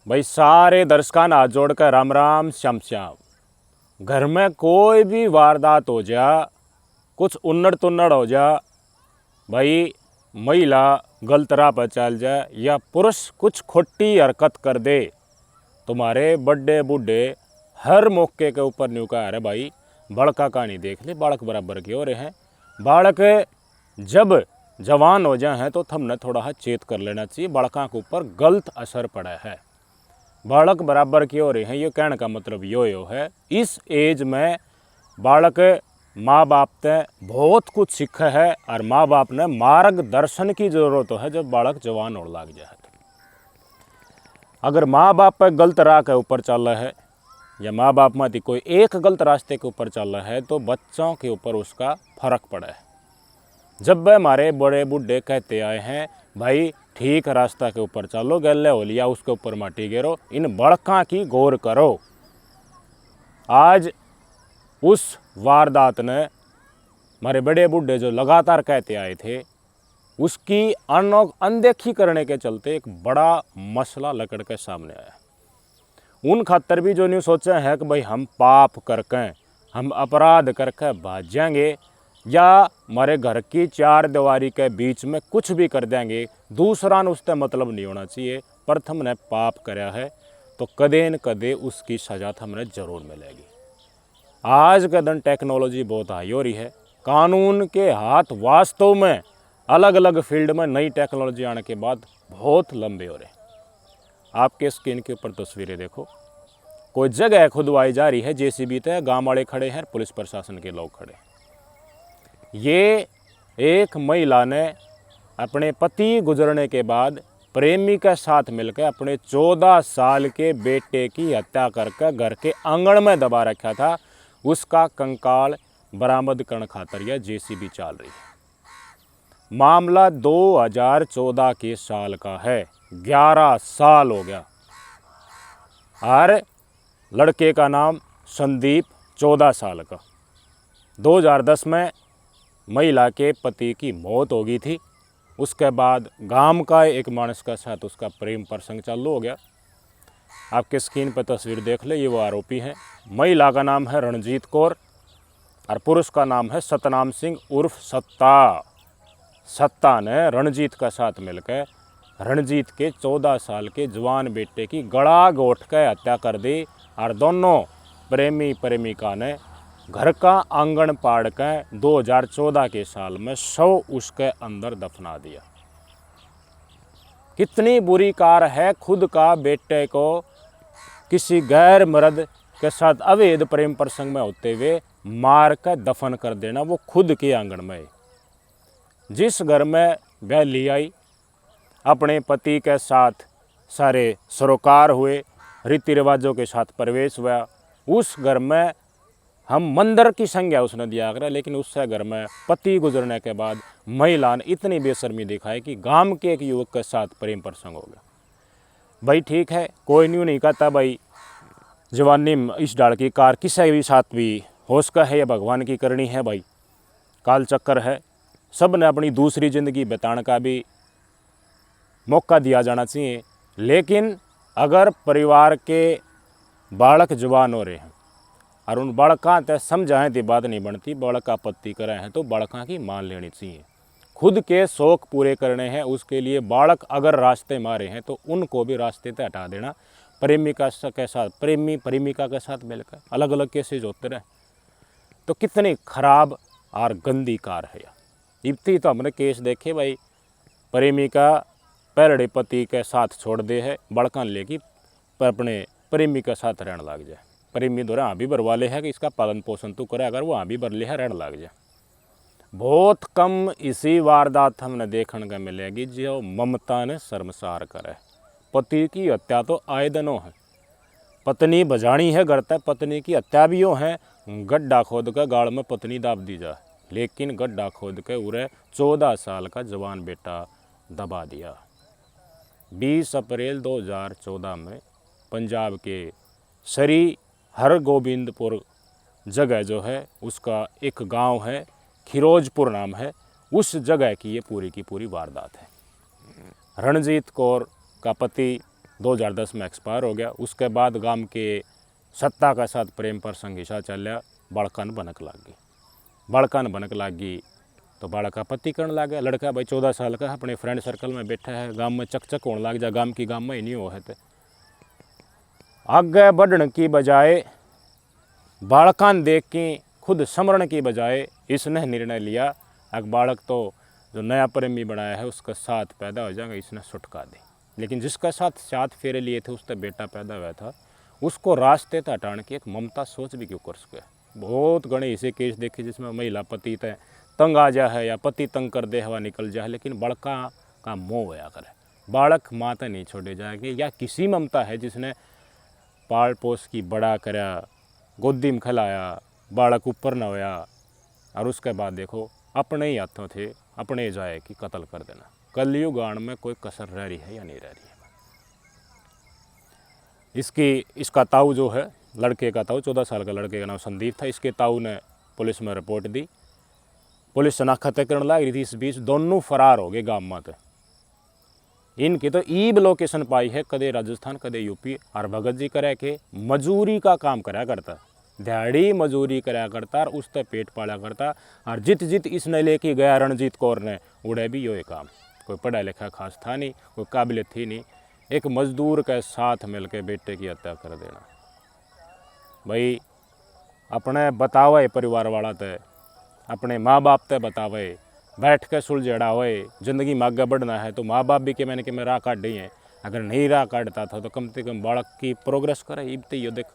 भाई सारे दर्शकों हाथ जोड़कर राम राम श्याम श्याम। घर में कोई भी वारदात हो जा, कुछ उन्नड़ तुन्नड़ हो जा, भाई महिला गलत राह पर चल जाए या पुरुष कुछ खोटी हरकत कर दे, तुम्हारे बड़े बूढ़े हर मौके के ऊपर न्यू का अरे भाई बालका कहानी देख ले, बालक बराबर के हो रहे हैं। बालक जब जवान हो जाए हैं तो हमने थोड़ा सा चेत कर लेना चाहिए, बालका के ऊपर गलत असर पड़ा है। बालक बराबर के हो रहे हैं, ये कहने का मतलब यो है इस एज में बालक माँ बाप से बहुत कुछ सीखा है और माँ बाप ने मार्गदर्शन की ज़रूरत है जब बालक जवान और लग जाए। अगर माँ बाप पर गलत राह के ऊपर चल रहा है या माँ बाप में कोई एक गलत रास्ते के ऊपर चल रहा है तो बच्चों के ऊपर उसका फर्क पड़ा है। जब वह हमारे बड़े बूढ़े कहते आए हैं भाई ठीक रास्ता के ऊपर चलो, गले हो लिया उसके ऊपर माटी गिरो, इन बड़का की गौर करो। आज उस वारदात ने हमारे बड़े बूढ़े जो लगातार कहते आए थे उसकी अनदेखी करने के चलते एक बड़ा मसला लकड़ के सामने आया। उन खातर भी जो न्यू सोचा है कि भाई हम पाप करके, हम अपराध करके भाग जाएंगे या हमारे घर की चार दीवारी के बीच में कुछ भी कर देंगे, दूसरा ने उससे मतलब नहीं होना चाहिए। प्रथम ने पाप कराया है तो कदे न कदे उसकी सजा हमने जरूर मिलेगी। आज के दिन टेक्नोलॉजी बहुत हाई हो रही है, कानून के हाथ वास्तव में अलग अलग फील्ड में नई टेक्नोलॉजी आने के बाद बहुत लंबे हो रहे हैं। आपके स्क्रीन के ऊपर तस्वीरें देखो, कोई जगह खुदवाई जा रही है, जेसीबी तय गांव वाले खड़े हैं, पुलिस प्रशासन के लोग खड़े। ये एक महिला ने अपने पति गुजरने के बाद प्रेमी के साथ मिलकर अपने 14 साल के बेटे की हत्या करके घर के आंगन में दबा रखा था। उसका कंकाल बरामद करने खातर यह जेसीबी चल रही है। मामला 2014 के साल का है, 11 साल हो गया। और लड़के का नाम संदीप, 14 साल का। 2010 में महिला के पति की मौत हो गई थी। उसके बाद गांव का एक मानस के साथ उसका प्रेम प्रसंग चालू हो गया। आपके स्क्रीन पर तस्वीर देख ले, ये वो आरोपी हैं। महिला का नाम है रणजीत कौर और पुरुष का नाम है सतनाम सिंह उर्फ सत्ता। सत्ता ने रणजीत का साथ मिलकर रणजीत के 14 साल के जवान बेटे की गला घोंट कर हत्या कर दी और दोनों प्रेमी प्रेमिका ने घर का आंगन पाड़ कर 2014 के साल में शव उसके अंदर दफना दिया। कितनी बुरी कार है, खुद का बेटे को किसी गैर मर्द के साथ अवैध प्रेम प्रसंग में होते हुए मार कर दफन कर देना, वो खुद के आंगन में। जिस घर में वह ली आई, अपने पति के साथ सारे सरोकार हुए, रीति रिवाजों के साथ प्रवेश हुआ, उस घर में हम मंदिर की संज्ञा उसने दिया करा, लेकिन उससे घर में पति गुजरने के बाद महिला ने इतनी बेशर्मी दिखाई कि गांव के एक युवक के साथ प्रेम प्रसंग हो गया। भाई ठीक है, कोई न्यू नहीं कहता भाई जवानी में इस डाल की कार किसी भी साथ भी होश का है या भगवान की करनी है। भाई काल चक्कर है, सब ने अपनी दूसरी ज़िंदगी बिताने का भी मौका दिया जाना चाहिए। लेकिन अगर परिवार के बालक जवान हो रहे हैं और उन बालका तय समझाएं तो बात नहीं बनती, बालक आपत्ति करे हैं तो बालका की मान लेनी चाहिए। खुद के शौक पूरे करने हैं, उसके लिए बालक अगर रास्ते मारे हैं तो उनको भी रास्ते से हटा देना। प्रेमिका के साथ प्रेमी प्रेमिका के साथ मिलकर अलग अलग केसेज होते रहे तो कितनी खराब और गंदी कार है। इतनी तो हमने केस देखे भाई, प्रेमिका पहले पति के साथ छोड़ दे है, बड़का लेके पर अपने प्रेमी के साथ रहने लग जाए। प्रेमी द्वारा हाँ भी बरवा ले है कि इसका पालन पोषण तो करे, अगर वो हाँ भी बर ले है रहने लग जाए। बहुत कम इसी वारदात हमने देखने को मिलेगी जो ममता ने शर्मसार करे। पति की हत्या तो आए दिनों है, पत्नी बजानी है घर तक, पत्नी की हत्या भी हो है, गड्ढा खोद कर गाड़ में पत्नी दाब दी जाए, लेकिन गड्ढा खोद के उरे 14 साल का जवान बेटा दबा दिया। 20 अप्रैल 2014 में पंजाब के सरी हरगोबिंदपुर जगह जो है उसका एक गांव है, खिरोजपुर नाम है, उस जगह की ये पूरी की पूरी वारदात है। रणजीत कौर का पति 2010 में एक्सपायर हो गया। उसके बाद गांव के सत्ता के साथ प्रेम प्रसंग ईसा चलिया, बालकन बनक लग गई। बालकन बनक लग गई तो बालक का पति करने लग गया। लड़का भाई 14 साल का अपने फ्रेंड सर्कल में बैठा है, गांव में चकचक होने लग जा, गांव की गांव में ही नहीं हो है। तो आगे बढ़ने की बजाय, बालकन देख के खुद समरण की बजाय इसने निर्णय लिया अगर बालक तो जो नया प्रेमी बनाया है उसका साथ पैदा हो जाएगा, इसने छुटका दी। लेकिन जिसका साथ 7 फेरे लिए थे उससे बेटा पैदा हुआ था, उसको रास्ते से हटाने की एक ममता सोच भी क्यों कर सके। बहुत गणे ऐसे केस देखे जिसमें महिला पति तय तंग आ जा है या पति तंग कर दे हवा निकल जाए, लेकिन बड़का का मोह होया करे, बालक माता नहीं छोड़े जाएंगे। या किसी ममता है जिसने पाल पोस की बड़ा कराया, गोदी में खिलाया, बालक ऊपर न होया, और उसके बाद देखो अपने ही हाथों थे अपने जाए कि कत्ल कर देना। कलयुग आण में कोई कसर रह रही है या नहीं रह रही है। इसका ताऊ जो है, लड़के का ताऊ, 14 साल का लड़के का नाम संदीप था। इसके ताऊ ने पुलिस में रिपोर्ट दी, पुलिस शनाख्त करने लग रही थी। इस बीच दोनों फरार हो गए गाँव में। इनकी तो ईब लोकेशन पाई है, कदे राजस्थान कदे यूपी। और भगत जी करे के मजूरी का काम करा करता, दिहाड़ी मजूरी करा करता और उससे पेट पाला करता। और जित इसने लेके गया रणजीत कौर ने, उड़े भी यो काम। कोई पढ़ा लिखा खास था नहीं, कोई काबिलियत थी नहीं, एक मजदूर के साथ मिलकर बेटे की हत्या कर देना। भाई अपने बतावे परिवार वाला ते, अपने माँ बाप ते बतावे, बैठ के सुलझेड़ा होए, ज़िंदगी में आगे बढ़ना है तो माँ बाप भी के मैंने कि मैं राह काट दी है। अगर नहीं राह काटता था तो कम से कम बालक की प्रोग्रेस करे। इब तो ये देख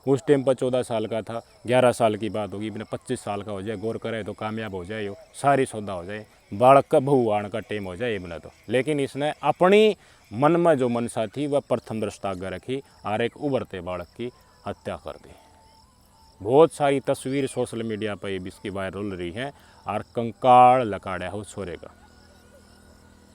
उस टाइम पर 14 साल का था, 11 साल की बात होगी, इबने 25 साल का हो जाए, गौर करे तो कामयाब हो जाए, यो सारी सौदा हो जाए, बालक का बहु आने का टाइम हो जाए इबने तो। लेकिन इसने अपनी मन में जो मनसा थी वह प्रथम दृष्टा आगे रखी और एक उभरते बालक की हत्या कर दी। बहुत सारी तस्वीर सोशल मीडिया पर भी इसकी वायरल रही है। और कंकाल लकाड़ा है उस छोरे का।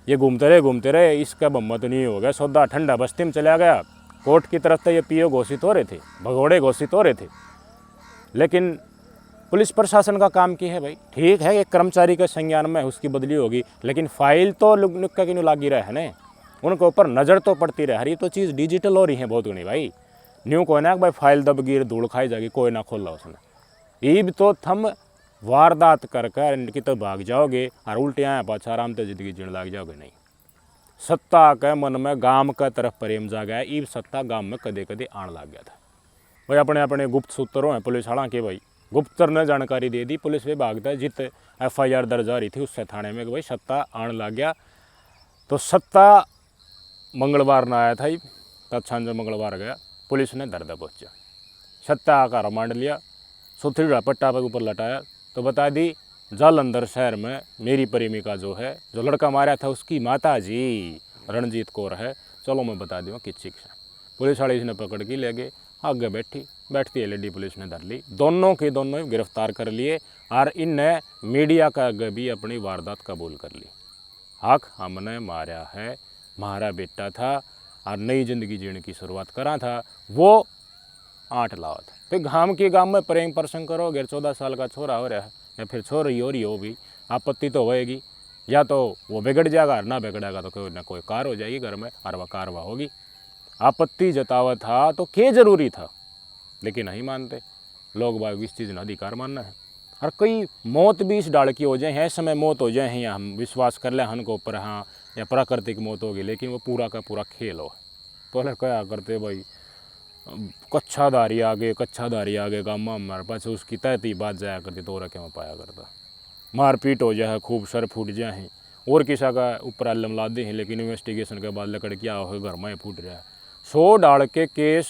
ये घूमते रहे इसका बम्मत नहीं हो गया, सौदा ठंडा बस्ती में चला गया। कोर्ट की तरफ से ये पीओ घोषित हो रहे थे, भगोड़े घोषित हो रहे थे, लेकिन पुलिस प्रशासन का काम की है भाई। ठीक है एक कर्मचारी के संज्ञान में उसकी बदली होगी, लेकिन फाइल तो नुक्का की नु लागी रहे है ना, उनके ऊपर नज़र तो पड़ती रहे। ये तो चीज़ डिजिटल हो रही है बहुत नहीं भाई। न्यू को ना भाई फाइल दब गिर धूल खाई जाएगी, कोई ना खोला उसने। ईब तो थम वारदात कर इनकी तो भाग जाओगे और उल्टे आए पाछा आराम से जिंदगी जीने लग जाओगे नहीं। सत्ता के मन में गांव का तरफ प्रेम जागा है, ईब सत्ता गांव में कदे कदे आने लग गया था भाई। अपने अपने गुप्त सूत्रों हैं पुलिस वाला के भाई, गुप्तर ने जानकारी दे दी, पुलिस विभाग था जित FIR दर्ज आ रही थी उससे थाने में भाई सत्ता आने लग गया। तो सत्ता मंगलवार ना आया था, तत्छान जो मंगलवार गया पुलिस ने दर्द पहुँचा, सत्ता का रिमांड लिया, सुथरीड़ा पट्टा पर ऊपर लटाया। तो बता दी जालंधर शहर में मेरी प्रेमिका जो है, जो लड़का मारा था उसकी माता जी रणजीत कौर है, चलो मैं बता दूँगा किस शिक्षा। पुलिस वाले इसने पकड़ के ले गए, आगे बैठती एलईडी पुलिस ने धर ली, दोनों के दोनों ही गिरफ्तार कर लिए। और इनने मीडिया का आगे भी अपनी वारदात कबूल कर ली। हक हमने मारा है, हमारा बेटा था और नई जिंदगी जीने की शुरुआत करा था, वो 8 लावत। फिर गांव में प्रेम प्रसंग करोगे, 14 साल का छोरा हो रहा है या फिर छोरी हो रही हो भी, आपत्ति तो होएगी। या तो वो बिगड़ जाएगा, ना बिगड़ेगा तो कोई ना कोई कार हो जाएगी घर में और वह कारवा होगी। आपत्ति जतावा था तो क्या जरूरी था, लेकिन नहीं मानते लोग बाग, इस चीज़ ने अधिकार मानना है। और कई मौत भी इस डाल की हो जाए, है समय मौत हो जाए या हम विश्वास कर लें हन को ऊपर, हाँ या प्राकृतिक मौत होगी, लेकिन वो पूरा का पूरा खेल हो। पहले क्या करते भाई, कच्छाधारी आगे गाँव में हमारे पास उसकी तहती बात जाया करती तो रखे में पाया करता, मारपीट हो जाए, खूब सर फूट जाए और किसा का ऊपर आलम ला दे हैं, लेकिन इन्वेस्टिगेशन के बाद लकड़ क्या हो घर में फूट रहा है। 100 डाल के केस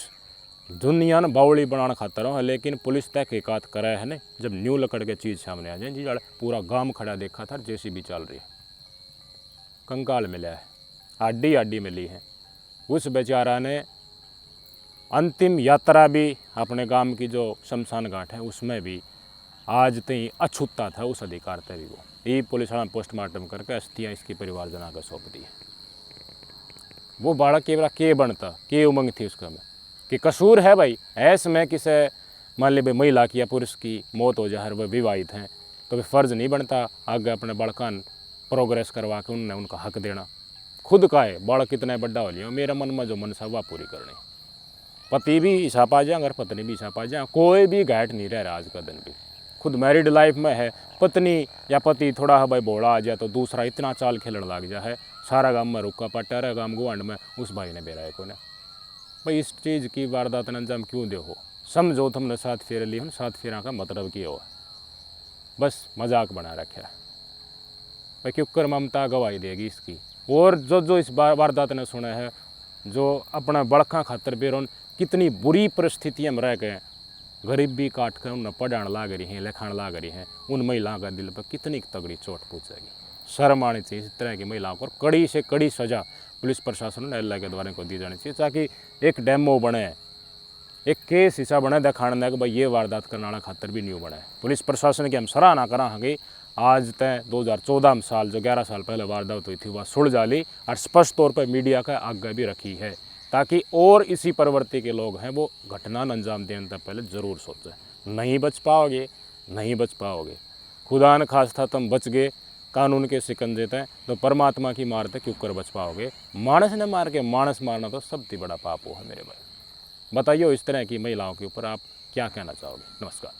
दुनिया ने बावड़ी बनाना खातर है, लेकिन पुलिस तहकीकात करे है ना, जब न्यू लकड़ के चीज़ सामने आ जाए जी पूरा गांव खड़ा देखा था, JCB चल रही है, कंकाल मिला है, हड्डी मिली है। उस बेचारा ने अंतिम यात्रा भी अपने गांव की जो शमशान घाट है उसमें भी आज तक अछूता था, उस अधिकार तक भी वो ये पुलिस वाला पोस्टमार्टम करके अस्थियाँ इसकी परिवारजना को सौंप दी। वो बालक के बनता, के उमंग थी उसका में कि कसूर है भाई, ऐसे में किसे मान ली भाई महिला की या पुरुष की मौत हो जाए, वह विवाहित हैं तो फ़र्ज़ नहीं बनता आगे अपने बड़कान प्रोग्रेस करवा के उनने उनका हक देना। खुद का है बालक कितना बड़ा हो लिया, मेरा मन में जो मनसा वह पूरी करनी। पति भी हिसाब आ जाए, अगर पत्नी भी हिसाब आ जाए, कोई भी घाट नहीं रह रहा आज का दिन भी। खुद मैरिड लाइफ में है, पत्नी या पति थोड़ा है भाई बोला आ जाए तो दूसरा इतना चाल खेलने लग जाए है, सारा गांव में रुका पट्टा रहा, गांव गुआंड में उस भाई ने बेरा है को ना भाई इस चीज़ की वारदात ने अंजाम क्यों दे हो। समझो तुमने 7 फेरे ली, हम 7 फेरा का मतलब क्या हो, बस मजाक बना रखा है भाई, क्योंकि ममता गवाही देगी इसकी। और जो इस वारदात ने सुना है, जो अपना बड़का खातर बेरोन कितनी बुरी परिस्थितियाँ में रह गए, गरीबी काट कर उन्हें पढ़ाने लाग रही हैं, लिखाने लाग रही हैं, उन महिलाओं का दिल पर कितनी तगड़ी चोट पहुँचेगी। शर्म आनी चाहिए इस तरह की महिलाओं को, कड़ी से कड़ी सजा पुलिस प्रशासन ने अल्लाह के द्वारा को दी जानी चाहिए, ताकि एक डेमो बने, एक केस हिस्सा बने दिखाने कि भाई ये वारदात करने वाला खातर भी नहीं बने। पुलिस प्रशासन की हम सराहना कराएंगे। आज तय 2014 साल जो 11 साल पहले वारदात हुई थी वह सुलझ जाली और स्पष्ट तौर पर मीडिया का आगे भी रखी है, ताकि और इसी प्रवृत्ति के लोग हैं वो घटना अंजाम देने से पहले ज़रूर सोचें। नहीं बच पाओगे, नहीं बच पाओगे। खुदा न खास्ता तुम बच गए कानून के शिकंजे तय तो परमात्मा की मार तक क्यों कर बच पाओगे। मानस ने मार के मानस मारना तो सबसे बड़ा पाप हो है मेरे भाई। बताइए इस तरह की महिलाओं के ऊपर आप क्या कहना चाहोगे। नमस्कार।